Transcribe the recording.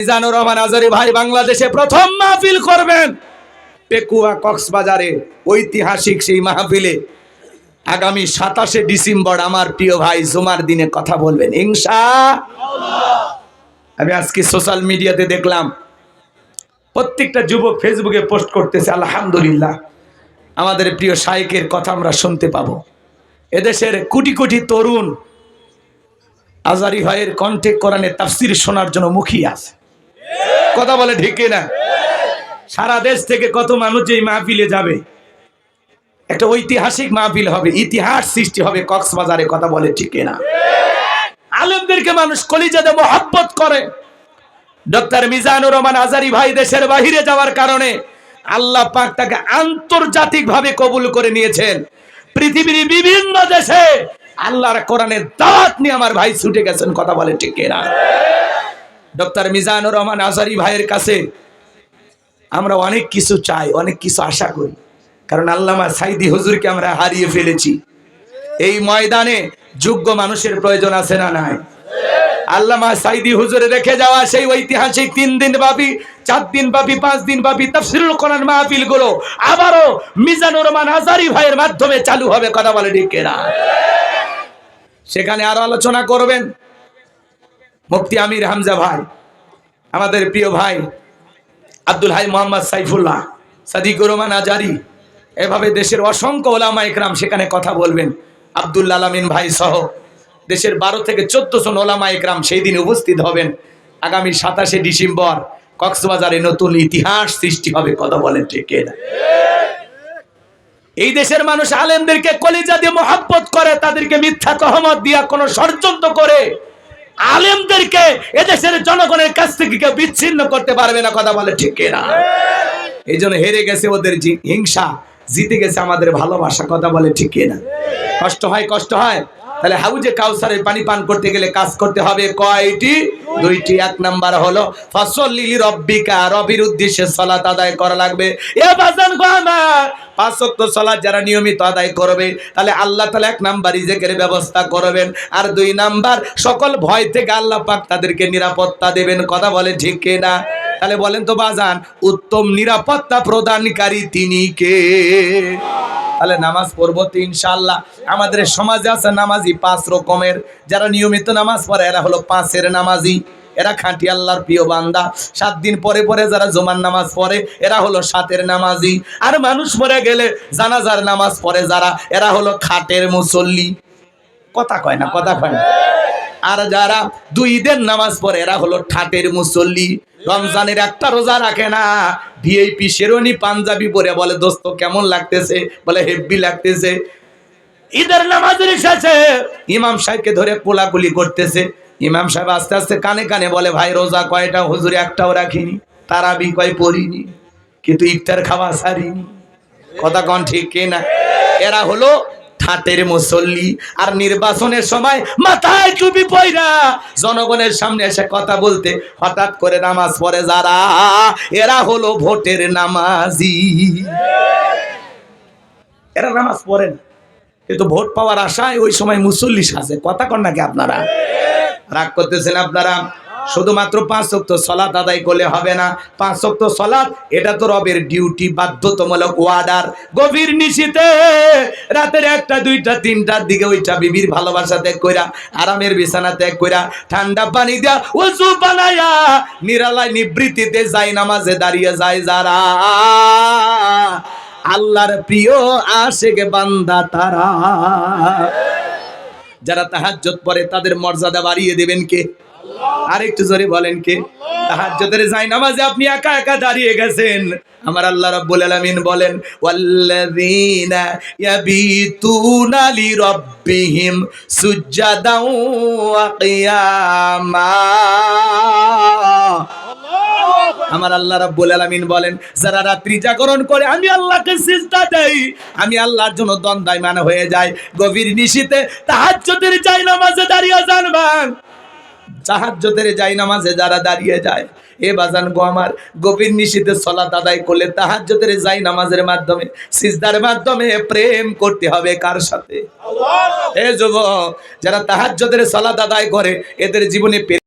মিজানুর রহমান আজারি ভাই বাংলাদেশে প্রথম মাহফিল করবেন পেকুয়া কক্সবাজারে। ঐতিহাসিক সেই মাহফিলে আগামী 27শে ডিসেম্বর আমার প্রিয় ভাই জুমার দিনে কথা বলবেন ইনশাআল্লাহ। আমি আজকে সোশ্যাল মিডিয়াতে দেখলাম প্রত্যেকটা যুবক ফেসবুকে পোস্ট করতেছে, আলহামদুলিল্লাহ আমাদের প্রিয় শাইখের কথা আমরা শুনতে পাবো। এদেশের কোটি কোটি তরুণ আজারি ভাইয়ের কণ্ঠে কোরআনের তাফসীর শোনার জন্য মুখিয়ে আছে। কথা বলে ঠিক না? সারা দেশ থেকে কত মানুষ এই মাহফিলে যাবে। একটা ঐতিহাসিক মাহফিল হবে, ইতিহাস সৃষ্টি হবে কক্সবাজারে। কথা বলে ঠিক না? আলেমদেরকে মানুষ কলিজাতে মহব্বত করে। ডক্টর মিজানুর রহমান আজারি ভাই দেশের বাহিরে যাওয়ার কারণে আল্লাহ পাক তাকে আন্তর্জাতিকভাবে কবুল করে নিয়েছেন। পৃথিবীর বিভিন্ন দেশে আল্লাহর কোরআনের দাওয়াত নিয়ে আমার ভাই ছুটে গেছেন। কথা বলে ঠিক না? ডক্টর মিজানুর রহমান আজারি ভাইয়ের কাছে আমরা অনেক কিছু চাই, অনেক কিছু আশা করি, কারণ আল্লামা সাইদি হুজুরকে আমরা হারিয়ে ফেলেছি। এই ময়দানে যোগ্য মানুষের প্রয়োজন আছে না নাই? আল্লামা সাইদি হুজুরে রেখে যাওয়া সেই ঐতিহাসিক 3 দিন ব্যাপী, 4 দিন ব্যাপী, 5 দিন ব্যাপী তাফসীরুল কোরআন মাহফিল গুলো আবারও মিজানুর রহমান আজারি ভাইয়ের মাধ্যমে চালু হবে। কথা বলে ঠিক না? সেখানে আরো আলোচনা করবেন মুফতি আমির হামজা ভাই, আমাদের প্রিয় ভাই আব্দুল হাই মোহাম্মদ সাইফুল্লাহ, সাদিকুর রহমান আজারি, এভাবে দেশের অসংখ্য ওলামা ইকরাম সেখানে কথা বলবেন। আব্দুল আলামিন ভাই সহ দেশের 12 থেকে 14 জন ওলামা ইকরাম সেই দিন উপস্থিত হবেন। আগামী 27শে ডিসেম্বর কক্সবাজারে নতুন ইতিহাস সৃষ্টি হবে। কথা বলেন ঠিক না? এই দেশের মানুষ আলেমদেরকে কলিজা দিয়ে মহব্বত করে, তাদেরকে মিথ্যা তহমত দিয়া কোনো ষড়যন্ত্র করে আলেমদেরকে এদেশের জনগণের কাছ থেকে কেউ বিচ্ছিন্ন করতে পারবে না। কথা বলে ঠিক না? এই জন্য হেরে গেছে ওদের হিংসা, জিতে গেছে আমাদের ভালোবাসা। কথা বলে ঠিক না? কষ্ট হয়, কষ্ট হয়। তাহলে হাউজে কাউসারের পানি পান করতে গেলে কাজ করতে হবে কয়টি? 2টি। 1 নাম্বার হলো ফাসল্লি লিরাব্বিকা, রবির উদ্দেশ্যে সালাত আদায় করা লাগবে। এ বাজান গো আমার 5 ওয়াক্ত সালাত যারা নিয়মিত আদায় করবে তাহলে আল্লাহ তাআলা 1 নাম্বার রিজিকের ব্যবস্থা করবেন, আর 2 নাম্বার সকল ভয় থেকে আল্লাহ পাক তাদেরকে নিরাপত্তা দেবেন। কথা বলে ঠিক না? তাহলে বলেন তো বাজান, উত্তম নিরাপত্তা প্রদানকারী তিনি কে? তাহলে নামাজ পড়বো তো ইনশাআল্লাহ। আমাদের সমাজে আছে নামাজি 5 রকমের। যারা নিয়মিত নামাজ পড়ে এরা হলো 5-এর নামাজি, এরা খাঁটি আল্লাহর প্রিয় বান্দা। 7 দিন পরে পরে যারা জুমার নামাজ পড়ে এরা হলো 7-এর নামাজি। আর মানুষ মরে গেলে জানাজার নামাজ পড়ে যারা, এরা হলো খাটের মুসল্লি। কথা কয় না? কথা কয় না? আর যারা 2 ঈদের নামাজ পড়ে এরা হলো ঠাটের মুসল্লি। রমজানের একটা রোজা রাখে না, ভিআইপি শেরওয়ানি পাঞ্জাবি পরে বলে দোস্ত কেমন লাগতেছে, বলে হেভি লাগতেছে। ঈদের নামাজের শেষে ইমাম সাহেবকে ধরে কোলাকুলি করতেছে। ইমাম সাহেব আস্তে আস্তে কানে কানে বলে, ভাই রোজা কয়টা? হুজুর একটাও রাখিনি। তারাবি কয় পড়িনি, কিন্তু ইফতার খাওয়া সারিনি। কথা কোন ঠিক কিনা? এরা হলো ঠাটের মুসল্লি। আর নির্বাচনের সময় মাথায় টুপি পয়রা জনগণের সামনে এসে কথা বলতে হঠাৎ করে নামাজ পড়ে যারা, এরা হলো ভোটের নামাজি। এরা নামাজ পড়ে না, কিন্তু ভোট পাওয়ার আশায় ওই সময় মুসল্লি সাজে। কথা কন নাকি আপনারা? রাগ করতেছেন আপনারা? শুধুমাত্র 5 ওয়াক্ত সালাত আদায় করলে হবে না। 5 ওয়াক্ত সালাত এটা তো রবের ডিউটি, বাধ্যতামূলক ওয়ার্ডার। গভীর নিশীতে রাতের 1টা 2টা 3টার দিকে ওইটা বিবির ভালোবাসা ত্যাগ কইরা, আরামের বিছানা ত্যাগ কইরা, ঠান্ডা পানি দিয়া ওযু বানায়া নিরালায় নিবৃত্তিতে যায় নামাজে দাঁড়িয়ে যায় যারা, আল্লাহর প্রিয় আশিক বান্দা তারা। যারা তাহাজ্জুদ পড়ে তাদের মর্যাদা বাড়িয়ে দেবেন কে? আরেকটু জোরে বলেন কে? তাহাজ্জুদের জায়নামাজে আপনি একা একা দাঁড়িয়ে গেছেন, আমার আল্লাহ রাব্বুল আলামিন বলেন ওয়াল্লাযীনা ইয়াবিতুনা লিরাব্বিহিম সুজদাও ওয়া কিয়ামা। আমার আল্লাহ রাব্বুল আলামিন বলেন যারা রাত্রি জাগরণ করে আমি আল্লাহকে সিজদা দেই, আমি আল্লাহর জন্য দণ্ডায়মান হয়ে যাই। গভীর নিশীতে তাহাজ্জুদের জায়নামাজে দাঁড়িয়ে যান ভাই, তাহাজ্জুদের জায়নামাজে যারা দাঁড়িয়ে যায়, এ বাজান গো আমার, গভীর নিশীতে সালাত আদায় করলে তাহাজ্জুদের জায়নামাজের মাধ্যমে, সিজদার মাধ্যমে প্রেম করতে হবে কার সাথে? আল্লাহর সাথে। এ যুবক যারা তাহাজ্জুদের সালাত আদায় করে এদের জীবনে